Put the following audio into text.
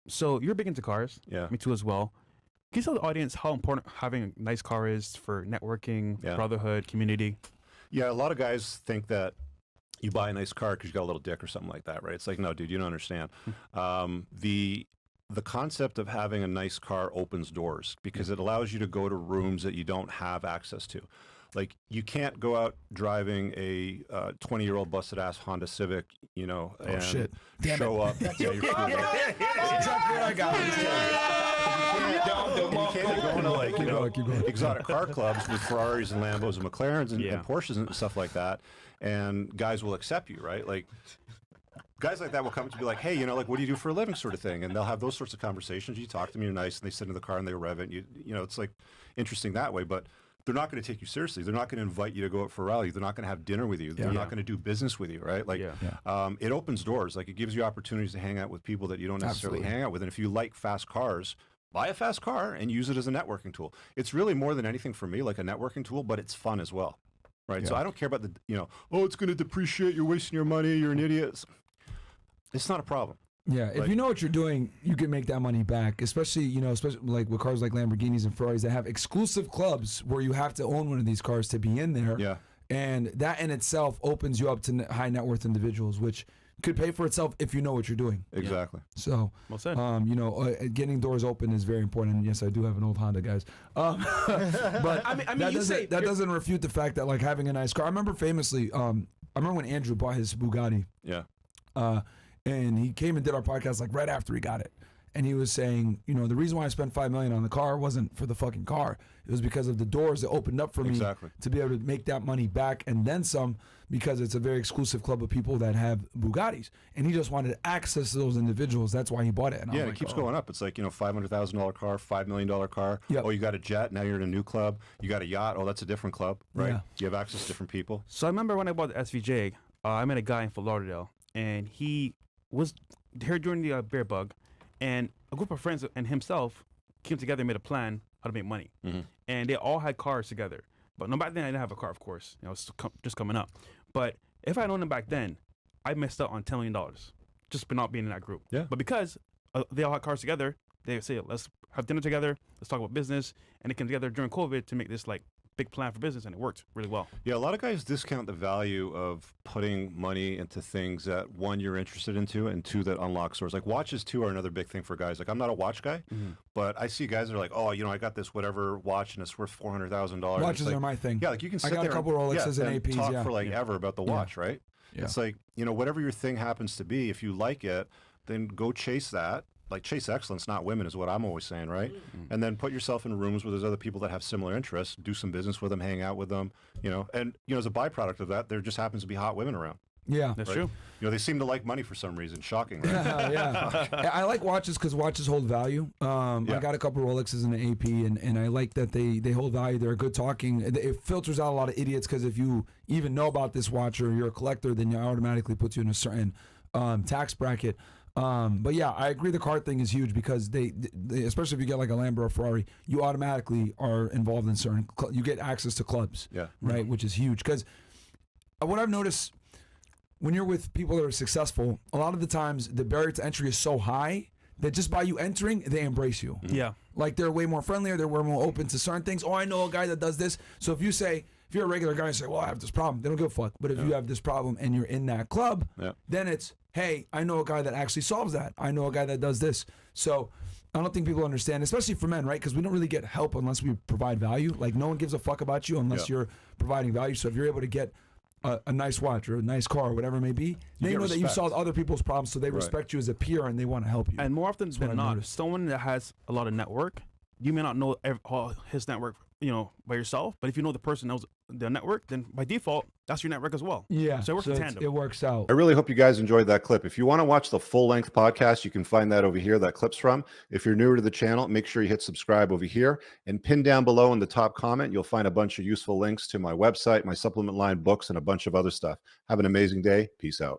So you're big into cars. Yeah. Me too as well. Can you tell the audience how important having a nice car is for networking, brotherhood, community? Yeah, a lot of guys think that you buy a nice car because you got a little dick or something like that, right? It's like, no, dude, you don't understand. The concept of having a nice car opens doors because it allows you to go to rooms that you don't have access to. Like, you can't go out driving a 20-year-old busted ass Honda Civic, you know, and show up. Yeah, you're That's exactly what I got. You can't go into, like, you know, exotic car clubs with Ferraris and Lambos and McLarens and Porsches and stuff like that, and guys will accept you, right? Like, guys like that will come to be like, hey, you know, like, what do you do for a living, sort of thing, and they'll have those sorts of conversations. You talk to them, you're nice, and they sit in the car and they rev it. You know, it's like interesting that way, but they're not going to take you seriously. They're not going to invite you to go out for a rally. They're not going to have dinner with you. They're not going to do business with you, right? Like, it opens doors. Like, it gives you opportunities to hang out with people that you don't necessarily hang out with. And if you like fast cars, buy a fast car and use it as a networking tool. It's really more than anything for me like a networking tool, but it's fun as well, right? So I don't care about the, you know, oh, it's going to depreciate, you're wasting your money, you're an idiot. It's not a problem. Yeah, if you know what you're doing, you can make that money back. Especially, you know, especially like with cars like Lamborghinis and Ferraris that have exclusive clubs where you have to own one of these cars to be in there. Yeah. And that in itself opens you up to high net worth individuals, which could pay for itself if you know what you're doing. Exactly. So, well said. You know, getting doors open is very important. And yes, I do have an old Honda, guys. But I mean, that doesn't refute the fact that like having a nice car. I remember famously, I remember when Andrew bought his Bugatti. Yeah. And he came and did our podcast like right after he got it. And he was saying, you know, the reason why I spent $5 million on the car wasn't for the fucking car. It was because of the doors that opened up for me to be able to make that money back and then some, because it's a very exclusive club of people that have Bugattis. And he just wanted access to those individuals. That's why he bought it. And yeah, it keeps going up. It's like, you know, $500,000 car, $5 million car. Yep. Oh, you got a jet. Now you're in a new club. You got a yacht. Oh, that's a different club, right? Yeah. You have access to different people. So I remember when I bought the SVJ, I met a guy in Fort Lauderdale, and he was here during the bear bug, and a group of friends and himself came together and made a plan how to make money. And they all had cars together. But no, back then I didn't have a car, of course. You know, it's just coming up. But if I had known them back then, I missed out on $10 million just for not being in that group. Yeah. But because they all had cars together, they would say, let's have dinner together, let's talk about business. And they came together during COVID to make this like big plan for business, and it worked really well. Yeah, a lot of guys discount the value of putting money into things that, one, you're interested into, and two, that unlock stores. Like watches too are another big thing for guys. Like, I'm not a watch guy, but I see guys that are like, oh, you know, I got this whatever watch and it's worth $400,000. Watches like, are my thing. Yeah, like you can sit I got there a couple Rolexes and APs. Talk for like ever about the watch, right? Yeah. It's like, you know, whatever your thing happens to be, if you like it, then go chase that. Like, chase excellence, not women, is what I'm always saying, right? And then put yourself in rooms where there's other people that have similar interests, do some business with them, hang out with them, you know. And, you know, as a byproduct of that, there just happens to be hot women around. Yeah. That's true. You know, they seem to like money for some reason. Shocking, right? Yeah. I like watches because watches hold value. I got a couple Rolexes and an AP, and I like that they hold value. They're good talking. It filters out a lot of idiots because if you even know about this watch or you're a collector, then it automatically puts you in a certain tax bracket. But yeah, I agree the car thing is huge because they especially if you get like a Lambo or Ferrari, you automatically are involved in certain, you get access to clubs, right? Which is huge because what I've noticed when you're with people that are successful, a lot of the times the barrier to entry is so high that just by you entering, they embrace you. Yeah. Like they're way more friendlier, they're way more open to certain things. Oh, I know a guy that does this. So if you say, if you're a regular guy and say, well, I have this problem, they don't give a fuck. But if you have this problem and you're in that club, then it's, hey, I know a guy that actually solves that. I know a guy that does this. So I don't think people understand, especially for men, right? Because we don't really get help unless we provide value. Like no one gives a fuck about you unless you're providing value. So if you're able to get a nice watch or a nice car or whatever it may be, they know that you solved other people's problems, so they respect you as a peer and they want to help you. And more often than not, someone that has a lot of network, you may not know all his network, you know, by yourself, but if you know the person knows the network, then by default, that's your network as well. Yeah, so it works in tandem. It works out. I really hope you guys enjoyed that clip. If you want to watch the full-length podcast, you can find that over here, that clip's from. If you're newer to the channel, make sure you hit subscribe over here, and pin down below in the top comment, you'll find a bunch of useful links to my website, my supplement line, books, and a bunch of other stuff. Have an amazing day. Peace out.